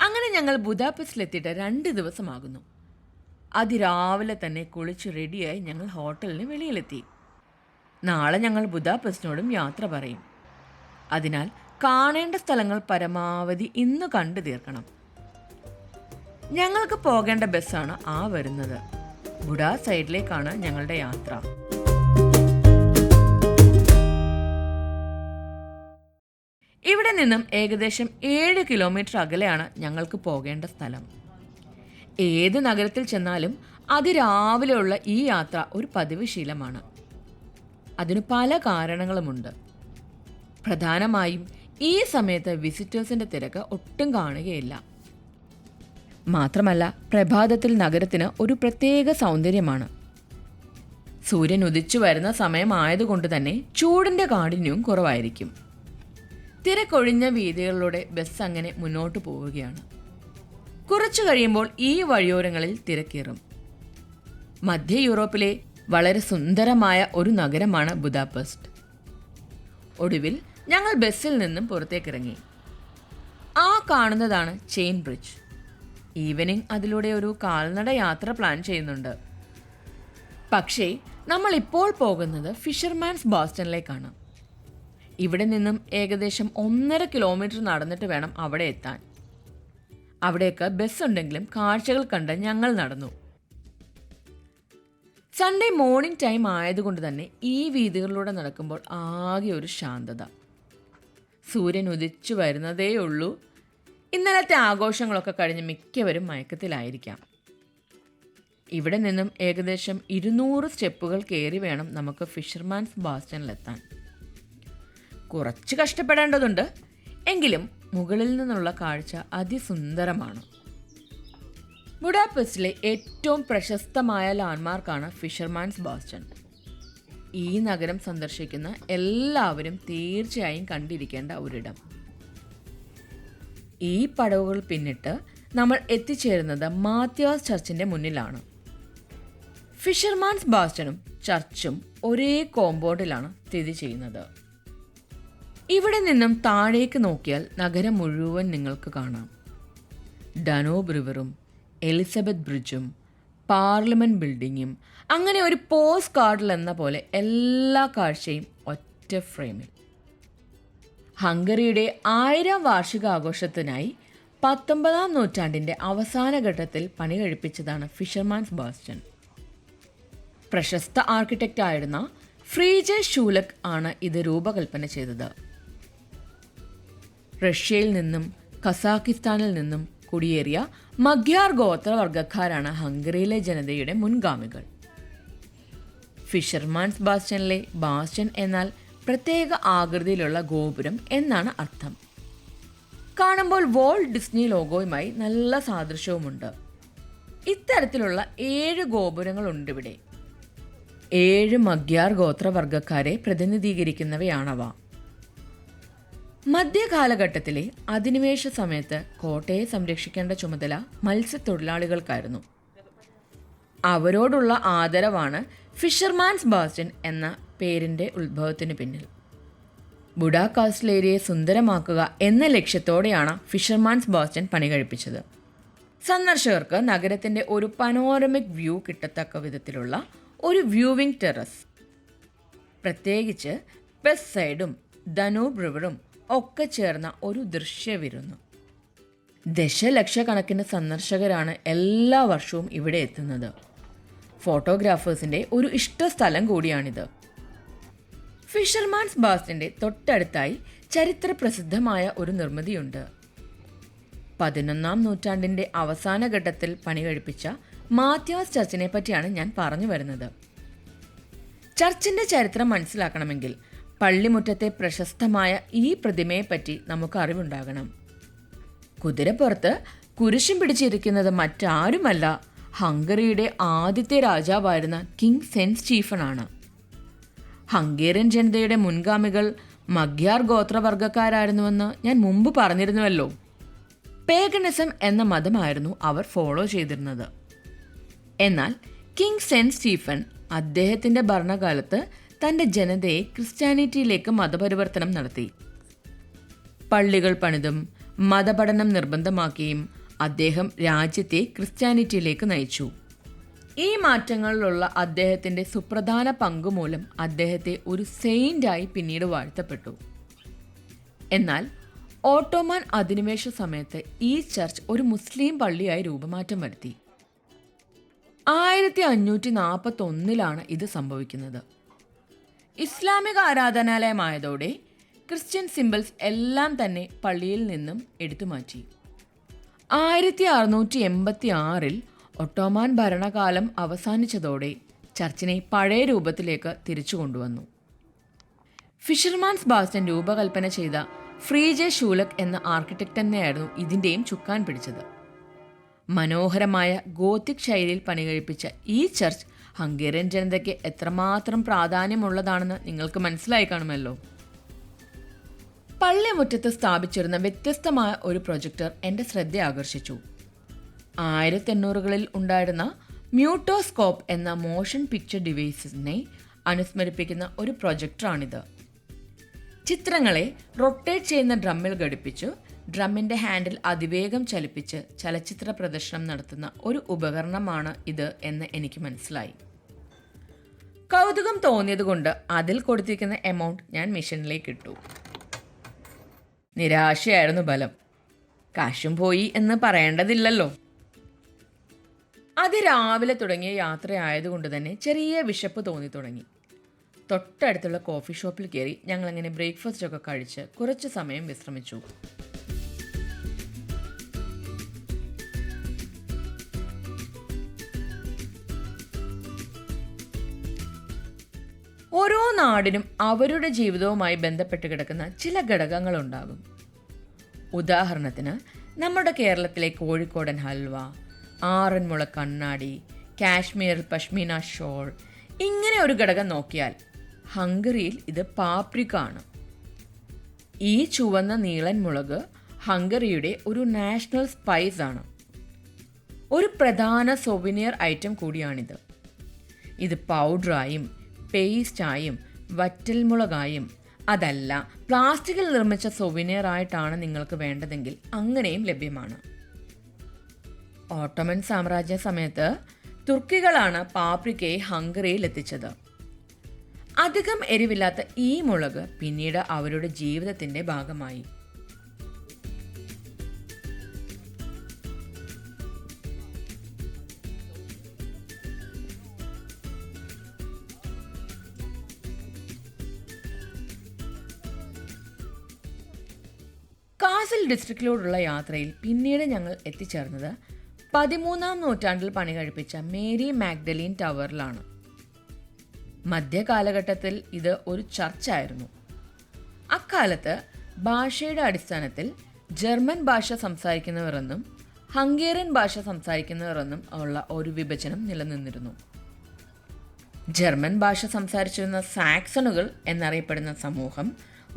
അങ്ങനെ ഞങ്ങൾ ബുദാപെസ്റ്റിലെത്തിയിട്ട് 2 ദിവസമാകുന്നു. അതിരാവിലെ തന്നെ കുളിച്ച് റെഡിയായി ഞങ്ങൾ ഹോട്ടലിന് വെളിയിലെത്തി. നാളെ ഞങ്ങൾ ബുദാപെസ്റ്റിനോടും യാത്ര പറയും. അതിനാൽ കാണേണ്ട സ്ഥലങ്ങൾ പരമാവധി ഇന്ന് കണ്ടു തീർക്കണം. ഞങ്ങൾക്ക് പോകേണ്ട ബസ്സാണ് ആ വരുന്നത്. ബുഡാ സൈഡിലേക്കാണ് ഞങ്ങളുടെ യാത്ര. ഇവിടെ നിന്നും ഏകദേശം 7 കിലോമീറ്റർ അകലെയാണ് ഞങ്ങൾക്ക് പോകേണ്ട സ്ഥലം. ഏത് നഗരത്തിൽ ചെന്നാലും അതിരാവിലെയുള്ള ഈ യാത്ര ഒരു പതിവ് ശീലമാണ്. അതിന് പല കാരണങ്ങളുമുണ്ട്. പ്രധാനമായും ഈ സമയത്ത് വിസിറ്റേഴ്സിൻ്റെ തിരക്ക് ഒട്ടും കാണുകയില്ല. മാത്രമല്ല, പ്രഭാതത്തിൽ നഗരത്തിന് ഒരു പ്രത്യേക സൗന്ദര്യമാണ്. സൂര്യൻ ഉദിച്ചു വരുന്ന സമയമായതുകൊണ്ട് തന്നെ ചൂടിൻ്റെ കാഠിന്യവും കുറവായിരിക്കും. തിരക്കൊഴിഞ്ഞ വീഥികളിലൂടെ ബസ് അങ്ങനെ മുന്നോട്ട് പോവുകയാണ്. കുറച്ചു കഴിയുമ്പോൾ ഈ വഴിയോരങ്ങളിൽ തിരക്കേറും. മധ്യ യൂറോപ്പിലെ വളരെ സുന്ദരമായ ഒരു നഗരമാണ് ബുദാപെസ്റ്റ്. ഒടുവിൽ ഞങ്ങൾ ബസ്സിൽ നിന്നും പുറത്തേക്കിറങ്ങി. ആ കാണുന്നതാണ് ചെയിൻ ബ്രിഡ്ജ്. ഈവനിങ് അതിലൂടെ ഒരു കാൽനട യാത്ര പ്ലാൻ ചെയ്യുന്നുണ്ട്. പക്ഷേ നമ്മൾ ഇപ്പോൾ പോകുന്നത് ഫിഷർമാൻസ് ബാസ്റ്റണിലേക്കാണ്. ഇവിടെ നിന്നും ഏകദേശം 1.5 കിലോമീറ്റർ നടന്നിട്ട് വേണം അവിടെ എത്താൻ. അവിടേക്ക് ബസ് ഉണ്ടെങ്കിലും കാഴ്ചകൾ കണ്ട് ഞങ്ങൾ നടന്നു. സൺഡേ മോർണിംഗ് ടൈം ആയതുകൊണ്ട് തന്നെ ഈ വീഥികളിലൂടെ നടക്കുമ്പോൾ ആകെ ഒരു ശാന്തത. സൂര്യൻ ഉദിച്ചു വരുന്നതേ ഉള്ളൂ. ഇന്നലത്തെ ആഘോഷങ്ങളൊക്കെ കഴിഞ്ഞ് മിക്കവരും മയക്കത്തിലായിരിക്കാം. ഇവിടെ നിന്നും ഏകദേശം 200 സ്റ്റെപ്പുകൾ കയറി വേണം നമുക്ക് ഫിഷർമാൻസ് ബാസ്റ്റണിലെത്താൻ. കുറച്ച് കഷ്ടപ്പെടേണ്ടതുണ്ട്, എങ്കിലും മുകളിൽ നിന്നുള്ള കാഴ്ച അതിസുന്ദരമാണ്. ബുഡാപെസ്റ്റിലെ ഏറ്റവും പ്രശസ്തമായ ലാൻഡ്മാർക്കാണ് ഫിഷർമാൻസ് ബാസ്റ്റൺ. ഈ നഗരം സന്ദർശിക്കുന്ന എല്ലാവരും തീർച്ചയായും കണ്ടിരിക്കേണ്ട ഒരിടം. ഈ പടവുകൾ പിന്നിട്ട് നമ്മൾ എത്തിച്ചേരുന്നത് മാത്യാസ് ചർച്ചിൻ്റെ മുന്നിലാണ്. ഫിഷർമാൻസ് ബാസ്റ്റണും ചർച്ചും ഒരേ കോമ്പൗണ്ടിലാണ് സ്ഥിതി ചെയ്യുന്നത്. ഇവിടെ നിന്നും താഴേക്ക് നോക്കിയാൽ നഗരം മുഴുവൻ നിങ്ങൾക്ക് കാണാം. ഡനൂബ് റിവറും എലിസബത്ത് ബ്രിഡ്ജും പാർലമെൻറ്റ് ബിൽഡിങ്ങും അങ്ങനെ ഒരു പോസ്റ്റ് കാർഡിൽ എന്ന പോലെ എല്ലാ കാഴ്ചയും ഒറ്റ ഫ്രെയിമിൽ. ഹംഗറിയുടെ 1000ാം വാർഷികാഘോഷത്തിനായി 19ാം നൂറ്റാണ്ടിൻ്റെ അവസാന ഘട്ടത്തിൽ പണി കഴിപ്പിച്ചതാണ് ഫിഷർമാൻസ് ബാസ്റ്റൺ. പ്രശസ്ത ആർക്കിടെക്റ്റായിരുന്ന ഫ്രീജെ ഷൂലക് ആണ് ഇത് രൂപകൽപ്പന ചെയ്തത്. റഷ്യയിൽ നിന്നും കസാക്കിസ്ഥാനിൽ നിന്നും കുടിയേറിയ മഗ്യാർ ഗോത്രവർഗക്കാരാണ് ഹംഗറിയിലെ ജനതയുടെ മുൻഗാമികൾ. ഫിഷർമാൻസ് ബാസ്റ്റണിലെ ബാസ്റ്റൺ എന്നാൽ പ്രത്യേക ആകൃതിയിലുള്ള ഗോപുരം എന്നാണ് അർത്ഥം. കാണുമ്പോൾ വോൾട്ട് ഡിസ്നി ലോഗോയുമായി നല്ല സാദൃശ്യവുമുണ്ട്. ഇത്തരത്തിലുള്ള 7 ഗോപുരങ്ങളുണ്ട് ഇവിടെ. 7 മഗ്യാർ ഗോത്രവർഗക്കാരെ പ്രതിനിധീകരിക്കുന്നവയാണവ. മധ്യകാലഘട്ടത്തിലെ അധിനിവേശ സമയത്ത് കോട്ടയെ സംരക്ഷിക്കേണ്ട ചുമതല മത്സ്യത്തൊഴിലാളികൾക്കായിരുന്നു. അവരോടുള്ള ആദരവാണ് ഫിഷർമാൻസ് ബാസ്റ്റൺ എന്ന പേരിൻ്റെ ഉത്ഭവത്തിന് പിന്നിൽ. ബുഡാ കാസ്റ്റൽ ഏരിയയെ സുന്ദരമാക്കുക എന്ന ലക്ഷ്യത്തോടെയാണ് ഫിഷർമാൻസ് ബാസ്റ്റൺ പണി കഴിപ്പിച്ചത്. സന്ദർശകർക്ക് നഗരത്തിൻ്റെ ഒരു പനോരമിക് വ്യൂ കിട്ടത്തക്ക വിധത്തിലുള്ള ഒരു വ്യൂവിംഗ് ടെറസ്, പ്രത്യേകിച്ച് വെസ്റ്റ് സൈഡും ഡനൂബ് റിവറും ഒക്കെ ചേർന്ന ഒരു ദൃശ്യവിരുന്നു. ദശലക്ഷക്കണക്കിന് സന്ദർശകരാണ് എല്ലാ വർഷവും ഇവിടെ എത്തുന്നത്. ഫോട്ടോഗ്രാഫേഴ്സിൻ്റെ ഒരു ഇഷ്ട സ്ഥലം കൂടിയാണിത്. ഫിഷർമാൻസ് ബാസ്റ്റണിൻ്റെ തൊട്ടടുത്തായി ചരിത്ര പ്രസിദ്ധമായ ഒരു നിർമ്മിതിയുണ്ട്. 11ാം നൂറ്റാണ്ടിൻ്റെ അവസാന ഘട്ടത്തിൽ പണി കഴിപ്പിച്ച മാത്യാസ് ചർച്ചിനെ പറ്റിയാണ് ഞാൻ പറഞ്ഞു വരുന്നത്. ചർച്ചിൻ്റെ ചരിത്രം മനസ്സിലാക്കണമെങ്കിൽ പള്ളിമുറ്റത്തെ പ്രശസ്തമായ ഈ പ്രതിമയെപ്പറ്റി നമുക്ക് അറിവുണ്ടാകണം. കുതിരപ്പുറത്ത് കുരിശും പിടിച്ചിരിക്കുന്നത് മറ്റാരുമല്ല, ഹംഗറിയുടെ ആദ്യത്തെ രാജാവായിരുന്ന കിങ് സെൻറ്റ് സ്റ്റീഫനാണ്. ഹംഗേറിയൻ ജനതയുടെ മുൻഗാമികൾ മഗ്യാർ ഗോത്രവർഗക്കാരായിരുന്നുവെന്ന് ഞാൻ മുമ്പ് പറഞ്ഞിരുന്നുവല്ലോ. പേഗണിസം എന്ന മതമായിരുന്നു അവർ ഫോളോ ചെയ്തിരുന്നത്. എന്നാൽ കിങ് സെൻറ്റ് സ്റ്റീഫൻ അദ്ദേഹത്തിൻ്റെ ഭരണകാലത്ത് തൻ്റെ ജനതയെ ക്രിസ്ത്യാനിറ്റിയിലേക്ക് മതപരിവർത്തനം നടത്തി. പള്ളികൾ പണിതും മതപഠനം നിർബന്ധമാക്കിയും അദ്ദേഹം രാജ്യത്തെ ക്രിസ്ത്യാനിറ്റിയിലേക്ക് നയിച്ചു. ഈ മാറ്റങ്ങളിലുള്ള അദ്ദേഹത്തിൻ്റെ സുപ്രധാന പങ്കുമൂലം അദ്ദേഹത്തെ ഒരു സെയിൻ്റായി പിന്നീട് വാഴ്ത്തപ്പെട്ടു. എന്നാൽ ഓട്ടോമാൻ അധിനിവേശ സമയത്ത് ഈ ചർച്ച് ഒരു മുസ്ലിം പള്ളിയായി രൂപമാറ്റം വരുത്തി. 1541 ഇത് സംഭവിക്കുന്നത്. ഇസ്ലാമിക ആരാധനാലയമായതോടെ ക്രിസ്ത്യൻ സിംബൽസ് എല്ലാം തന്നെ പള്ളിയിൽ നിന്നും എടുത്തുമാറ്റി. 1686 ഒട്ടോമാൻ ഭരണകാലം അവസാനിച്ചതോടെ ചർച്ചിനെ പഴയ രൂപത്തിലേക്ക് തിരിച്ചു കൊണ്ടുവന്നു. ഫിഷർമാൻസ് ബാസ്റ്റൻ രൂപകൽപ്പന ചെയ്ത ഫ്രീജെ ഷൂലക് എന്ന ആർക്കിടെക്റ്റ് തന്നെയായിരുന്നു ഇതിൻ്റെയും ചുക്കാൻ പിടിച്ചത്. മനോഹരമായ ഗോത്തിക് ശൈലിയിൽ പണികഴിപ്പിച്ച ഈ ചർച്ച് ഹംഗേറിയൻ ജനതയ്ക്ക് എത്രമാത്രം പ്രാധാന്യമുള്ളതാണെന്ന് നിങ്ങൾക്ക് മനസ്സിലായി കാണുമല്ലോ. പള്ളിമുറ്റത്ത് സ്ഥാപിച്ചിരുന്ന വ്യത്യസ്തമായ ഒരു പ്രൊജക്ടർ എൻ്റെ ശ്രദ്ധ ആകർഷിച്ചു. 1800കളിൽ ഉണ്ടായിരുന്ന മ്യൂട്ടോസ്കോപ്പ് എന്ന മോഷൻ പിക്ചർ ഡിവൈസിനെ അനുസ്മരിപ്പിക്കുന്ന ഒരു പ്രൊജക്ടറാണിത്. ചിത്രങ്ങളെ റൊട്ടേറ്റ് ചെയ്യുന്ന ഡ്രമ്മിൽ ഘടിപ്പിച്ചു ഡ്രമ്മിൻ്റെ ഹാൻഡിൽ അതിവേഗം ചലിപ്പിച്ച് ചലച്ചിത്ര പ്രദർശനം നടത്തുന്ന ഒരു ഉപകരണമാണ് ഇത് എന്ന് എനിക്ക് മനസ്സിലായി. കൗതുകം തോന്നിയതുകൊണ്ട് അതിൽ കൊടുത്തിരിക്കുന്ന എമൗണ്ട് ഞാൻ മിഷനിലേക്ക് ഇട്ടു. നിരാശയായിരുന്നു ബലം. കാശും പോയി എന്ന് പറയേണ്ടതില്ലല്ലോ. അതിരാവിലെ തുടങ്ങിയ യാത്രയായതുകൊണ്ട് തന്നെ ചെറിയ വിശപ്പ് തോന്നി തുടങ്ങി. തൊട്ടടുത്തുള്ള കോഫി ഷോപ്പിൽ കയറി ഞങ്ങളങ്ങനെ ബ്രേക്ക്ഫാസ്റ്റൊക്കെ കഴിച്ച് കുറച്ച് സമയം വിശ്രമിച്ചു. ഓരോ നാടിനും അവരുടെ ജീവിതവുമായി ബന്ധപ്പെട്ട് കിടക്കുന്ന ചില ഘടകങ്ങളുണ്ടാകും. ഉദാഹരണത്തിന് നമ്മുടെ കേരളത്തിലെ കോഴിക്കോടൻ ഹൽവ, ആറന്മുള കണ്ണാടി, കാശ്മീർ പഷ്മീന ഷോൾ, ഇങ്ങനെ ഒരു ഘടകം നോക്കിയാൽ ഹംഗറിയിൽ ഇത് പാപ്രിക ആണ്. ഈ ചുവന്ന നീളൻ മുളക് ഹംഗറിയുടെ ഒരു നാഷണൽ സ്പൈസ് ആണ്. ഒരു പ്രധാന സൊവിനിയർ ഐറ്റം കൂടിയാണിത്. ഇത് പൗഡറായും പേസ്റ്റായും വറ്റൽമുളകായും അതല്ല പ്ലാസ്റ്റിക്കിൽ നിർമ്മിച്ച സൊവിനിയർ ആയിട്ടാണ് നിങ്ങൾക്ക് വേണ്ടതെങ്കിൽ അങ്ങനെയും ലഭ്യമാണ്. ഓട്ടോമൻ സാമ്രാജ്യ സമയത്ത് തുർക്കികളാണ് പാപ്രിക്കയെ ഹംഗറിയിൽ എത്തിച്ചത്. അധികം എരിവില്ലാത്ത ഈ മുളക് പിന്നീട് അവരുടെ ജീവിതത്തിൻ്റെ ഭാഗമായി. കാസൽ ഡിസ്ട്രിക്റ്റിലൂടെയുള്ള യാത്രയിൽ പിന്നീട് ഞങ്ങൾ എത്തിച്ചേർന്നത് 13ാം നൂറ്റാണ്ടിൽ പണി കഴിപ്പിച്ച മേരി മാഗ്ഡലീൻ ടവറിലാണ്. മധ്യകാലഘട്ടത്തിൽ ഇത് ഒരു ചർച്ചായിരുന്നു. അക്കാലത്ത് ഭാഷയുടെ അടിസ്ഥാനത്തിൽ ജർമ്മൻ ഭാഷ സംസാരിക്കുന്നവർ എന്നും ഹംഗേറിയൻ ഭാഷ സംസാരിക്കുന്നവർ എന്നും ഉള്ള ഒരു വിഭജനം നിലനിന്നിരുന്നു. ജർമ്മൻ ഭാഷ സംസാരിച്ചിരുന്ന സാക്സണുകൾ എന്നറിയപ്പെടുന്ന സമൂഹം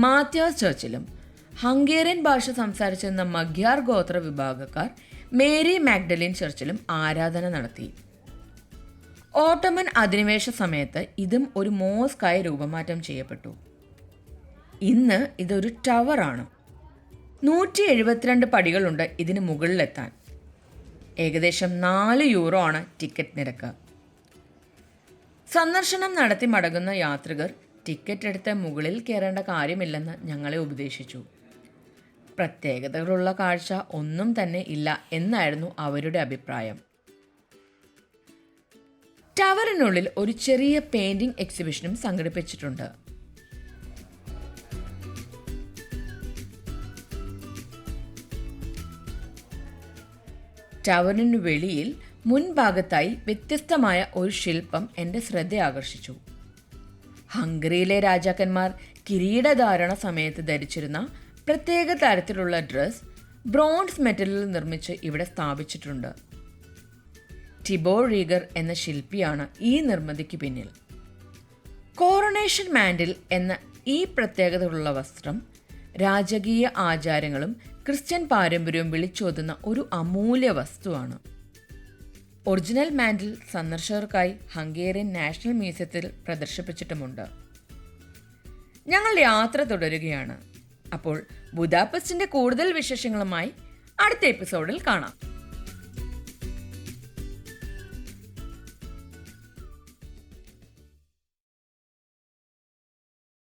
മാത്യാസ് ചർച്ചിലും ഹംഗേറിയൻ ഭാഷ സംസാരിച്ചിരുന്ന മഗ്യാർ ഗോത്ര വിഭാഗക്കാർ മേരി മാഗ്ഡലിൻ ചർച്ചിലും ആരാധന നടത്തി. ഓട്ടോമൻ അധിനിവേശ സമയത്ത് ഇതും ഒരു മോസ്കായി രൂപമാറ്റം ചെയ്യപ്പെട്ടു. ഇന്ന് ഇതൊരു ടവറാണ്. 172 പടികളുണ്ട് ഇതിന് മുകളിലെത്താൻ. ഏകദേശം 4 യൂറോ ആണ് ടിക്കറ്റ് നിരക്ക്. സന്ദർശനം നടത്തി മടങ്ങുന്ന യാത്രികർ ടിക്കറ്റ് എടുത്ത് മുകളിൽ കയറേണ്ട കാര്യമില്ലെന്ന് ഞങ്ങളെ ഉപദേശിച്ചു. പ്രത്യേകതകളുള്ള കാഴ്ച ഒന്നും തന്നെ ഇല്ല എന്നായിരുന്നു അവരുടെ അഭിപ്രായം. ടവറിനുള്ളിൽ ഒരു ചെറിയ പെയിന്റിംഗ് എക്സിബിഷനും സംഘടിപ്പിച്ചിട്ടുണ്ട്. ടവറിനു വെളിയിൽ മുൻഭാഗത്തായി വ്യത്യസ്തമായ ഒരു ശില്പം എൻ്റെ ശ്രദ്ധ ആകർഷിച്ചു. ഹംഗറിയിലെ രാജാക്കന്മാർ കിരീടധാരണ സമയത്ത് ധരിച്ചിരുന്ന പ്രത്യേക തരത്തിലുള്ള ഡ്രസ് ബ്രോൺസ് മെറ്റലിൽ നിർമ്മിച്ച് ഇവിടെ സ്ഥാപിച്ചിട്ടുണ്ട്. ടിബോർ റീഗർ എന്ന ശില്പിയാണ് ഈ നിർമ്മിതിക്ക് പിന്നിൽ. കോറോണേഷൻ മാൻഡിൽ എന്ന ഈ പ്രത്യേകതയുള്ള വസ്ത്രം രാജകീയ ആചാരങ്ങളും ക്രിസ്ത്യൻ പാരമ്പര്യവും വിളിച്ചോതുന്ന ഒരു അമൂല്യ വസ്തുവാണ്. ഒറിജിനൽ മാൻഡിൽ സന്ദർശകർക്കായി ഹംഗേറിയൻ നാഷണൽ മ്യൂസിയത്തിൽ പ്രദർശിപ്പിച്ചിട്ടുമുണ്ട്. ഞങ്ങൾ യാത്ര തുടരുകയാണ്. അപ്പോൾ ബുദാപെസ്റ്റിന്റെ കൂടുതൽ വിശേഷങ്ങളുമായി അടുത്ത എപ്പിസോഡിൽ കാണാം.